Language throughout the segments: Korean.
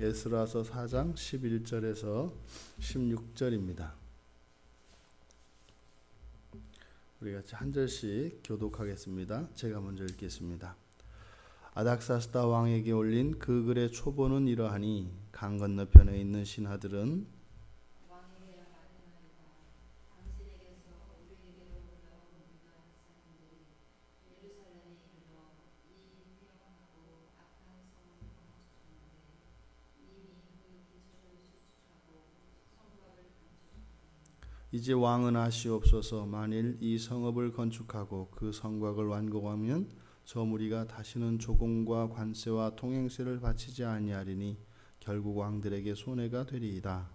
에스라서 4장 11절에서 16절입니다. 우리 같이 한 절씩 교독하겠습니다. 제가 먼저 읽겠습니다. 아닥사스다 왕에게 올린 그 글의 초본은 이러하니 강 건너편에 있는 신하들은 이제 왕은 아시옵소서. 만일 이 성읍을 건축하고 그 성곽을 완공하면 저 무리가 다시는 조공과 관세와 통행세를 바치지 아니하리니 결국 왕들에게 손해가 되리이다.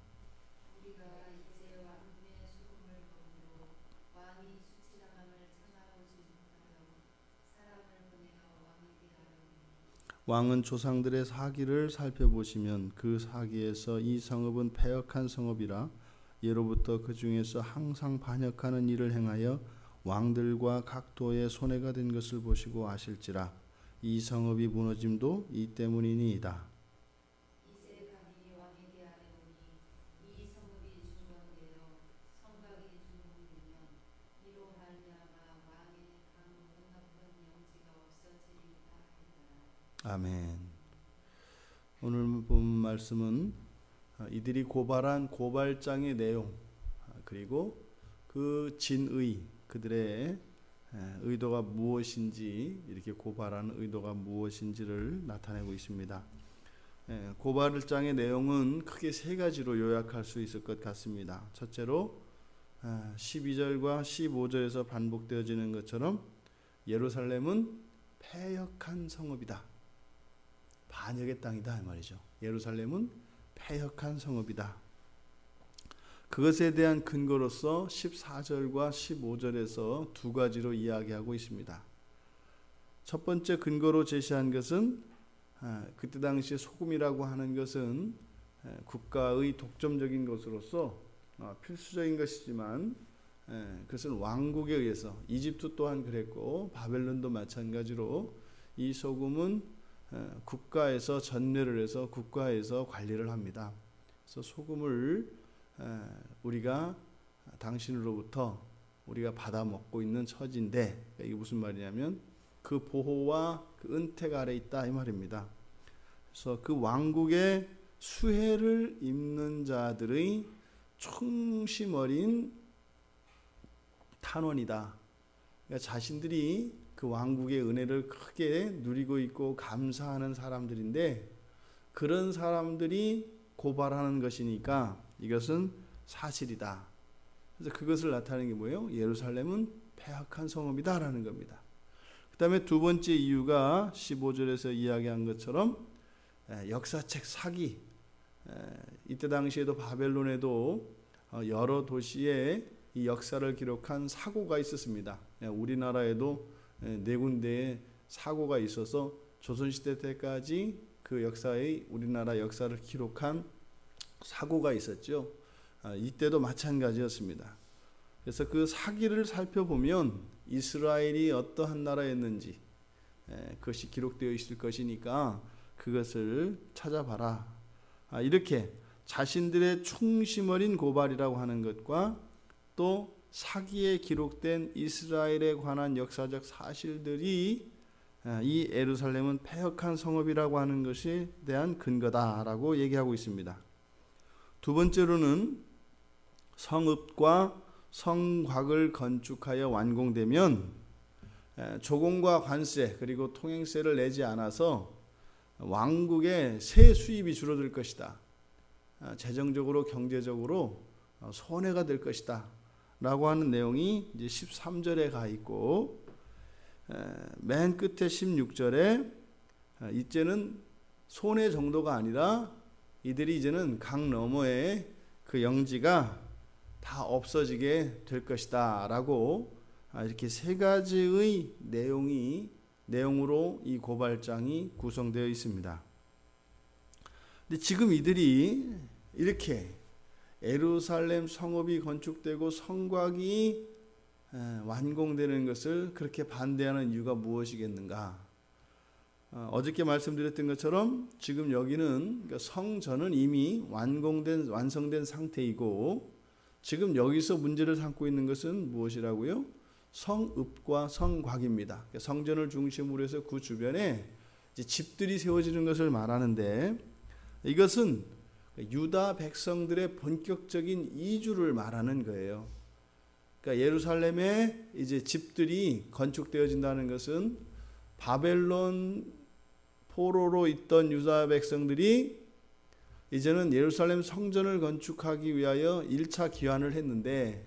왕은 조상들의 사기를 살펴보시면 그 사기에서 이 성읍은 패역한 성읍이라 예로부터 그 중에서 항상 반역하는 일을 행하여 왕들과 각 도에 손해가 된 것을 보시고 아실지라 이 성읍이 무너짐도 이 때문이니이다. 아멘. 오늘 본 말씀은 이들이 고발한 고발장의 내용, 그리고 그 진의, 그들의 의도가 무엇인지, 이렇게 고발하는 의도가 무엇인지를 나타내고 있습니다. 고발장의 내용은 크게 세 가지로 요약할 수 있을 것 같습니다. 첫째로 12절과 15절에서 반복되어지는 것처럼 예루살렘은 패역한 성읍이다, 반역의 땅이다 이 말이죠. 예루살렘은 패역한 성읍이다. 그것에 대한 근거로서 14절과 15절에서 두 가지로 이야기하고 있습니다. 첫 번째 근거로 제시한 것은 그때 당시에 소금이라고 하는 것은 국가의 독점적인 것으로서 필수적인 것이지만 그것은 왕국에 의해서, 이집트 또한 그랬고 바벨론도 마찬가지로 이 소금은 국가에서 전매를 해서 국가에서 관리를 합니다. 그래서 소금을 우리가 당신으로부터 우리가 받아 먹고 있는 처지인데, 이게 무슨 말이냐면 그 보호와 그 은택 아래 있다 이 말입니다. 그래서 그 왕국의 수혜를 입는 자들의 충심 어린 탄원이다. 그러니까 자신들이 그 왕국의 은혜를 크게 누리고 있고 감사하는 사람들인데, 그런 사람들이 고발하는 것이니까 이것은 사실이다. 그래서 그것을 나타내는 게 뭐예요? 예루살렘은 패역한 성읍이다라는 겁니다. 그 다음에 두 번째 이유가 15절에서 이야기한 것처럼 역사책 사기. 이때 당시에도 바벨론에도 여러 도시에 이 역사를 기록한 사고가 있었습니다. 우리나라에도 네 군데의 사고가 있어서 조선시대 때까지 그 역사의, 우리나라 역사를 기록한 사고가 있었죠. 이때도 마찬가지였습니다. 그래서 그 사기를 살펴보면 이스라엘이 어떠한 나라였는지 그것이 기록되어 있을 것이니까 그것을 찾아봐라. 이렇게 자신들의 충심 어린 고발이라고 하는 것과 또 사기에 기록된 이스라엘에 관한 역사적 사실들이 이 예루살렘은 패역한 성읍이라고 하는 것에 대한 근거다라고 얘기하고 있습니다. 두 번째로는 성읍과 성곽을 건축하여 완공되면 조공과 관세 그리고 통행세를 내지 않아서 왕국의 세 수입이 줄어들 것이다. 재정적으로 경제적으로 손해가 될 것이다 라고 하는 내용이 이제 13절에 가 있고, 맨 끝에 16절에 이제는 손해 정도가 아니라 이들이 이제는 강 너머에 그 영지가 다 없어지게 될 것이다 라고 이렇게 세 가지의 내용으로 이 고발장이 구성되어 있습니다. 근데 지금 이들이 이렇게 예루살렘 성읍이 건축되고 성곽이 완공되는 것을 그렇게 반대하는 이유가 무엇이겠는가? 어저께 말씀드렸던 것처럼 지금 여기는 그러니까 성전은 이미 완성된 상태이고 지금 여기서 문제를 삼고 있는 것은 무엇이라고요? 성읍과 성곽입니다. 그러니까 성전을 중심으로 해서 그 주변에 이제 집들이 세워지는 것을 말하는데 이것은 유다 백성들의 본격적인 이주를 말하는 거예요. 그러니까 예루살렘에 이제 집들이 건축되어진다는 것은 바벨론 포로로 있던 유다 백성들이 이제는 예루살렘 성전을 건축하기 위하여 1차 귀환을 했는데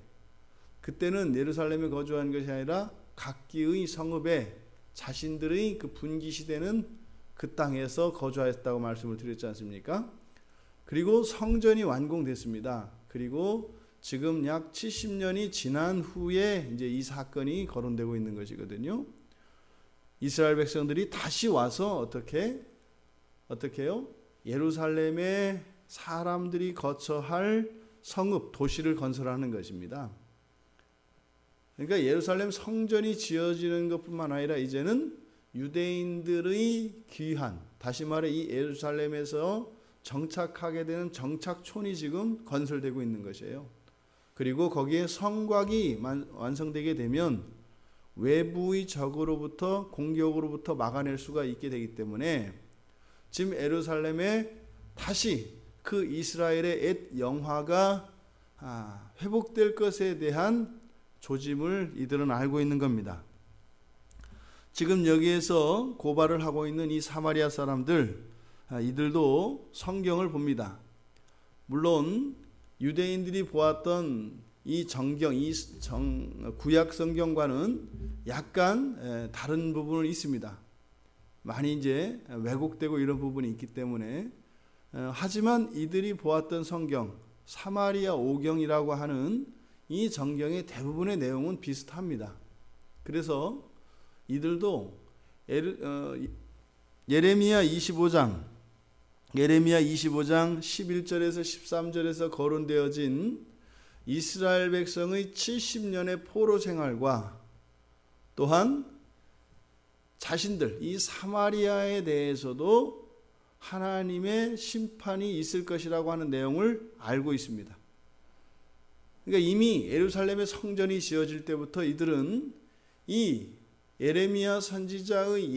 그때는 예루살렘에 거주한 것이 아니라 각기의 성읍에 자신들의 그 분기시되는 그 땅에서 거주하였다고 말씀을 드렸지 않습니까? 그리고 성전이 완공됐습니다. 그리고 지금 약 70년이 지난 후에 이제 이 사건이 거론되고 있는 것이거든요. 이스라엘 백성들이 다시 와서 어떻게요? 예루살렘에 사람들이 거처할 성읍, 도시를 건설하는 것입니다. 그러니까 예루살렘 성전이 지어지는 것뿐만 아니라 이제는 유대인들의 귀환, 다시 말해 이 예루살렘에서 정착하게 되는 정착촌이 지금 건설되고 있는 것이에요. 그리고 거기에 성곽이 완성되게 되면 외부의 적으로부터 공격으로부터 막아낼 수가 있게 되기 때문에 지금 예루살렘에 다시 그 이스라엘의 옛 영화가 회복될 것에 대한 조짐을 이들은 알고 있는 겁니다. 지금 여기에서 고발을 하고 있는 이 사마리아 사람들, 이들도 성경을 봅니다. 물론 유대인들이 보았던 이 정경, 구약 성경과는 약간 다른 부분은 있습니다. 많이 이제 왜곡되고 이런 부분이 있기 때문에 하지만 이들이 보았던 성경, 사마리아 오경이라고 하는 이 정경의 대부분의 내용은 비슷합니다. 그래서 이들도 예레미야 25장 11절에서 13절에서 거론되어진 이스라엘 백성의 70년의 포로 생활과 또한 자신들 이 사마리아에 대해서도 하나님의 심판이 있을 것이라고 하는 내용을 알고 있습니다. 그러니까 이미 예루살렘의 성전이 지어질 때부터 이들은 이 예레미야 선지자의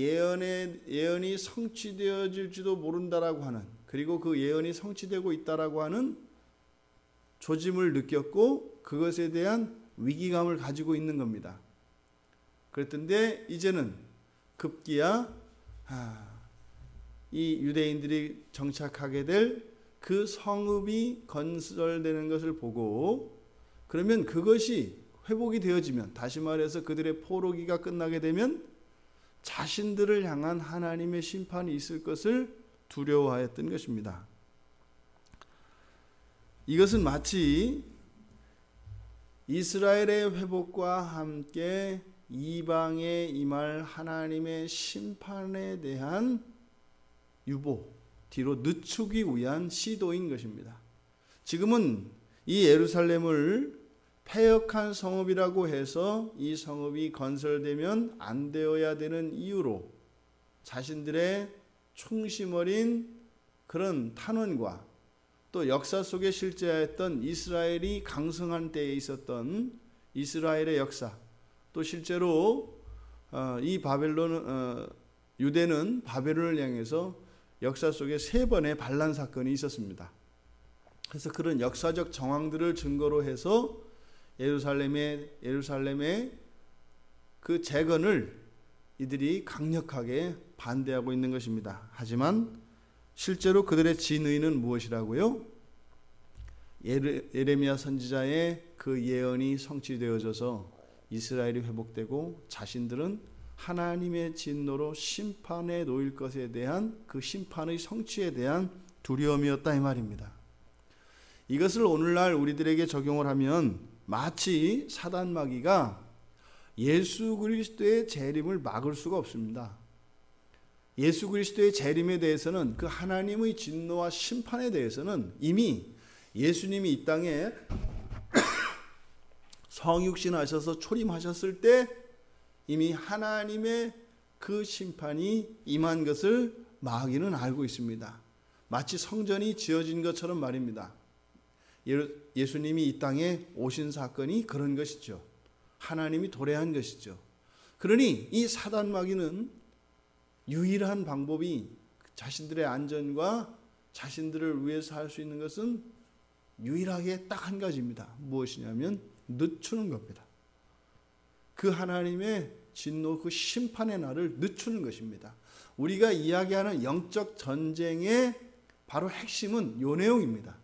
예언이 성취되어질지도 모른다라고 하는, 그리고 그 예언이 성취되고 있다라고 하는 조짐을 느꼈고 그것에 대한 위기감을 가지고 있는 겁니다. 그랬던데 이제는 급기야 이 유대인들이 정착하게 될 그 성읍이 건설되는 것을 보고, 그러면 그것이 회복이 되어지면, 다시 말해서 그들의 포로기가 끝나게 되면 자신들을 향한 하나님의 심판이 있을 것을 두려워하였던 것입니다. 이것은 마치 이스라엘의 회복과 함께 이방에 임할 하나님의 심판에 대한 유보, 뒤로 늦추기 위한 시도인 것입니다. 지금은 이 예루살렘을 패역한 성읍이라고 해서 이 성읍이 건설되면 안 되어야 되는 이유로 자신들의 충심 어린 그런 탄원과 또 역사 속에 실제하였던 이스라엘이 강성한 때에 있었던 이스라엘의 역사, 또 실제로 이 유대는 바벨론을 향해서 역사 속에 3번의 반란 사건이 있었습니다. 그래서 그런 역사적 정황들을 증거로 해서 예루살렘의 그 재건을 이들이 강력하게 반대하고 있는 것입니다. 하지만 실제로 그들의 진의는 무엇이라고요? 예레미야 선지자의 그 예언이 성취되어져서 이스라엘이 회복되고 자신들은 하나님의 진노로 심판에 놓일 것에 대한 그 심판의 성취에 대한 두려움이었다 이 말입니다. 이것을 오늘날 우리들에게 적용을 하면 마치 사단 마귀가 예수 그리스도의 재림을 막을 수가 없습니다. 예수 그리스도의 재림에 대해서는, 그 하나님의 진노와 심판에 대해서는 이미 예수님이 이 땅에 성육신하셔서 초림하셨을 때 이미 하나님의 그 심판이 임한 것을 마귀는 알고 있습니다. 마치 성전이 지어진 것처럼 말입니다. 예수님이 이 땅에 오신 사건이 그런 것이죠. 하나님이 도래한 것이죠. 그러니 이 사단 마귀는 유일한 방법이 자신들의 안전과 자신들을 위해서 할 수 있는 것은 유일하게 딱 한 가지입니다. 무엇이냐면 늦추는 겁니다. 그 하나님의 진노, 그 심판의 날을 늦추는 것입니다. 우리가 이야기하는 영적 전쟁의 바로 핵심은 이 내용입니다.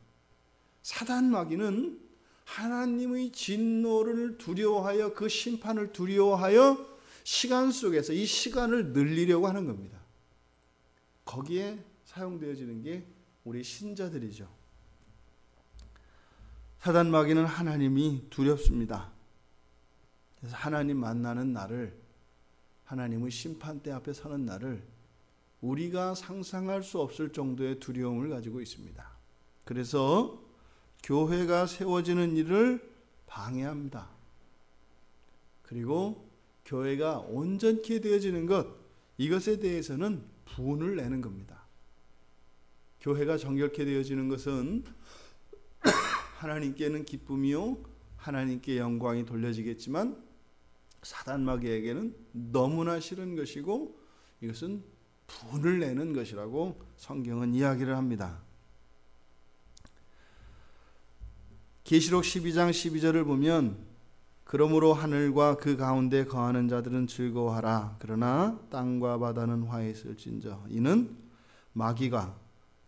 사단 마귀는 하나님의 진노를 두려워하여 그 심판을 두려워하여 시간 속에서 이 시간을 늘리려고 하는 겁니다. 거기에 사용되어지는 게 우리 신자들이죠. 사단 마귀는 하나님이 두렵습니다. 그래서 하나님 만나는 날을, 하나님의 심판대 앞에 서는 날을 우리가 상상할 수 없을 정도의 두려움을 가지고 있습니다. 그래서 교회가 세워지는 일을 방해합니다. 그리고 교회가 온전케 되어지는 것, 이것에 대해서는 분을 내는 겁니다. 교회가 정결케 되어지는 것은 하나님께는 기쁨이요 하나님께 영광이 돌려지겠지만 사단 마귀에게는 너무나 싫은 것이고 이것은 분을 내는 것이라고 성경은 이야기를 합니다. 계시록 12장 12절을 보면 그러므로 하늘과 그 가운데 거하는 자들은 즐거워하라. 그러나 땅과 바다는 화해했을진저 이는 마귀가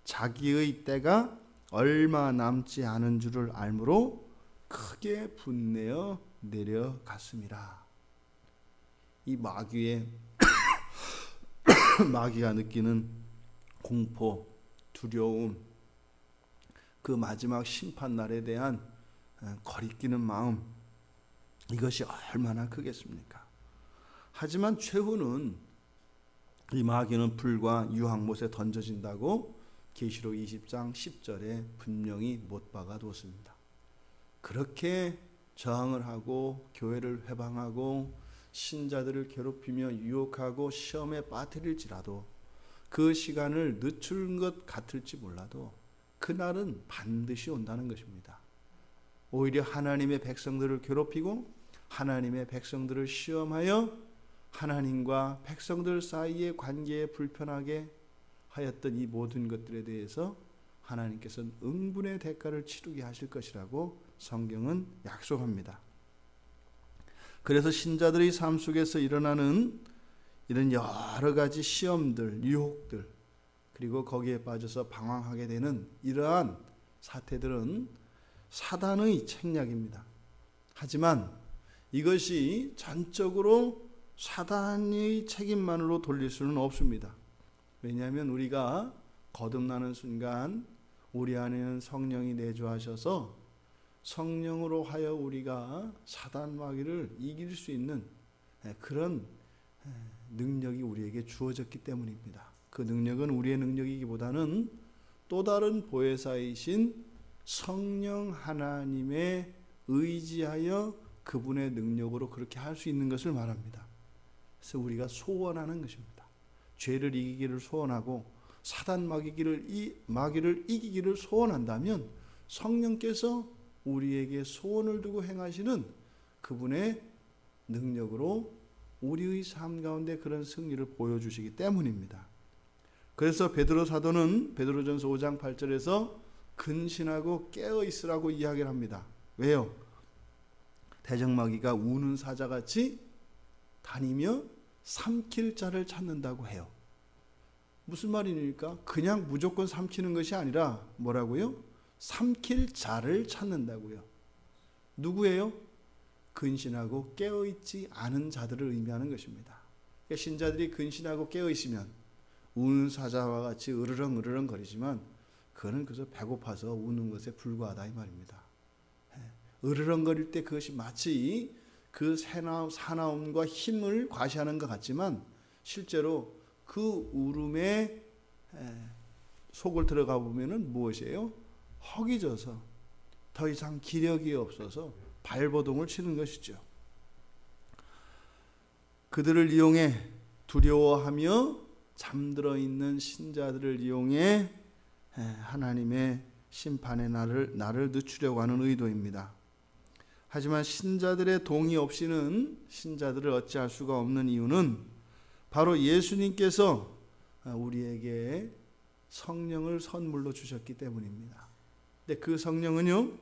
자기의 때가 얼마 남지 않은 줄을 알므로 크게 분내어 내려갔습니다. 이 마귀의 마귀가 느끼는 공포, 두려움, 그 마지막 심판 날에 대한 거리끼는 마음, 이것이 얼마나 크겠습니까? 하지만 최후는 이 마귀는 불과 유황못에 던져진다고 계시록 20장 10절에 분명히 못 박아두었습니다. 그렇게 저항을 하고 교회를 회방하고 신자들을 괴롭히며 유혹하고 시험에 빠뜨릴지라도 그 시간을 늦춘 것 같을지 몰라도 그날은 반드시 온다는 것입니다. 오히려 하나님의 백성들을 괴롭히고 하나님의 백성들을 시험하여 하나님과 백성들 사이의 관계에 불편하게 하였던 이 모든 것들에 대해서 하나님께서는 응분의 대가를 치르게 하실 것이라고 성경은 약속합니다. 그래서 신자들의 삶 속에서 일어나는 이런 여러 가지 시험들, 유혹들, 그리고 거기에 빠져서 방황하게 되는 이러한 사태들은 사단의 책략입니다. 하지만 이것이 전적으로 사단의 책임만으로 돌릴 수는 없습니다. 왜냐하면 우리가 거듭나는 순간 우리 안에는 성령이 내주하셔서 성령으로 하여 우리가 사단 마귀를 이길 수 있는 그런 능력이 우리에게 주어졌기 때문입니다. 그 능력은 우리의 능력이기보다는 또 다른 보혜사이신 성령 하나님의 의지하여 그분의 능력으로 그렇게 할 수 있는 것을 말합니다. 그래서 우리가 소원하는 것입니다. 죄를 이기기를 소원하고 사단 마귀를 이기기를 소원한다면 성령께서 우리에게 소원을 두고 행하시는 그분의 능력으로 우리의 삶 가운데 그런 승리를 보여주시기 때문입니다. 그래서 베드로 사도는 베드로전서 5장 8절에서 근신하고 깨어 있으라고 이야기를 합니다. 왜요? 대적마귀가 우는 사자같이 다니며 삼킬 자를 찾는다고 해요. 무슨 말입니까? 그냥 무조건 삼키는 것이 아니라 뭐라고요? 삼킬 자를 찾는다고요. 누구예요? 근신하고 깨어있지 않은 자들을 의미하는 것입니다. 그러니까 신자들이 근신하고 깨어있으면 우는 사자와 같이 으르렁 거리지만 그거는 그저 배고파서 우는 것에 불과하다 이 말입니다. 으르렁거릴 때 그것이 마치 그 사나움과 힘을 과시하는 것 같지만 실제로 그 울음에 속을 들어가 보면은 무엇이에요? 허기져서 더 이상 기력이 없어서 발버둥을 치는 것이죠. 그들을 이용해 두려워하며 잠들어 있는 신자들을 이용해 하나님의 심판의 날을 늦추려고 하는 의도입니다. 하지만 신자들의 동의 없이는 신자들을 어찌할 수가 없는 이유는 바로 예수님께서 우리에게 성령을 선물로 주셨기 때문입니다. 근데 그 성령은요,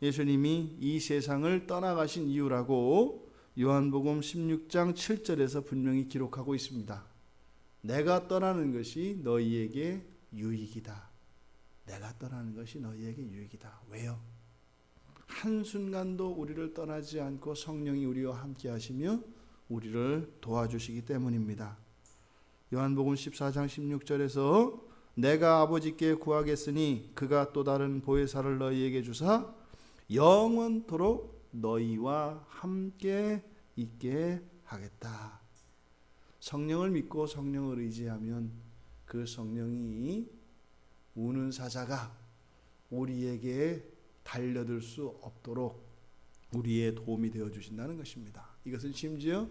예수님이 이 세상을 떠나가신 이유라고 요한복음 16장 7절에서 분명히 기록하고 있습니다. 내가 떠나는 것이 너희에게 유익이다. 내가 떠나는 것이 너희에게 유익이다. 왜요? 한순간도 우리를 떠나지 않고 성령이 우리와 함께 하시며 우리를 도와주시기 때문입니다. 요한복음 14장 16절에서 내가 아버지께 구하겠으니 그가 또 다른 보혜사를 너희에게 주사 영원토록 너희와 함께 있게 하겠다. 성령을 믿고 성령을 의지하면 그 성령이 우는 사자가 우리에게 달려들 수 없도록 우리의 도움이 되어 주신다는 것입니다. 이것은 심지어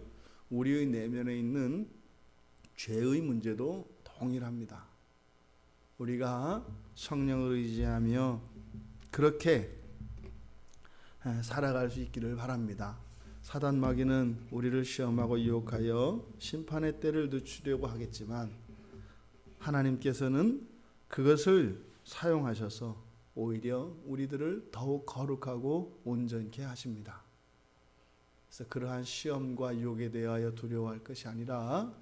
우리의 내면에 있는 죄의 문제도 동일합니다. 우리가 성령을 의지하며 그렇게 살아갈 수 있기를 바랍니다. 사단 마귀는 우리를 시험하고 유혹하여 심판의 때를 늦추려고 하겠지만 하나님께서는 그것을 사용하셔서 오히려 우리들을 더욱 거룩하고 온전케 하십니다. 그래서 그러한 시험과 유혹에 대하여 두려워할 것이 아니라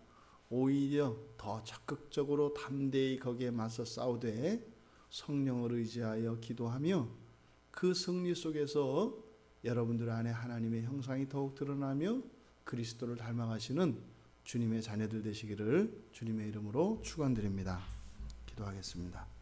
오히려 더 적극적으로 담대히 거기에 맞서 싸우되 성령을 의지하여 기도하며 그 승리 속에서 여러분들 안에 하나님의 형상이 더욱 드러나며 그리스도를 닮아가시는 주님의 자녀들 되시기를 주님의 이름으로 축원드립니다. 기도하겠습니다.